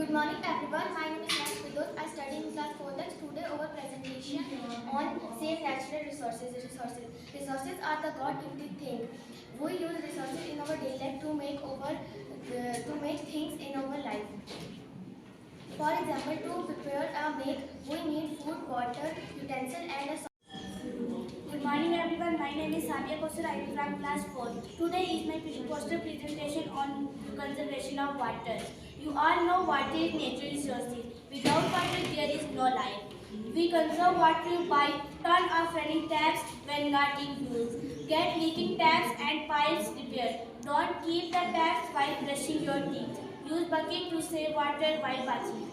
Good morning everyone. My name is Next Fidos. I study in class 4th. Today our presentation on save natural resources. Resources are the God-gifted thing. We use resources in our daily life to make things in our life. For example, to prepare a meal, we need food, water, utensil, and a Good morning everyone, my name is Samia Kosar, I am from class 4. Today is my poster presentation on conservation of water. You all know water is natural resources. Without water there is no life. We conserve water by turn off running taps when not in use. Get leaking taps and pipes repaired. Don't keep the taps while brushing your teeth. Use bucket to save water while washing.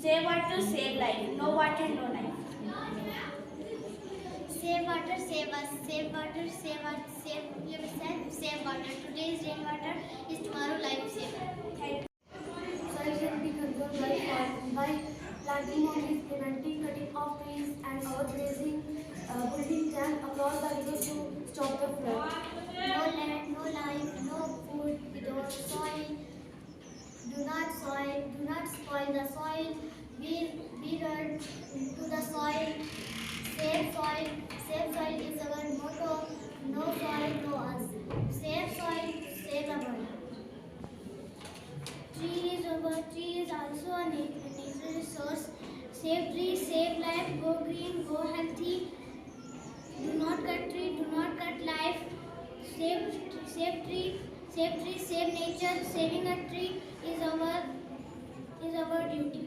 Save water, save life. No water, no life. Save water, save us. Save water, save us. Save yourself, save water. Today's rainwater is tomorrow life saver. soil can be conserved by planting more trees, preventing cutting of trees, and overgrazing, building dams across the river to stop the flood. No land, no life, no food without soil. Do not spoil the soil. Be good to the soil. Save soil. Save soil is our motto. No soil, no us. Save soil, save the world. Tree is also a natural resource. Save trees, save life. Go green, go healthy. Do not cut tree, do not cut life. Save tree, save nature. Saving a tree is our duty.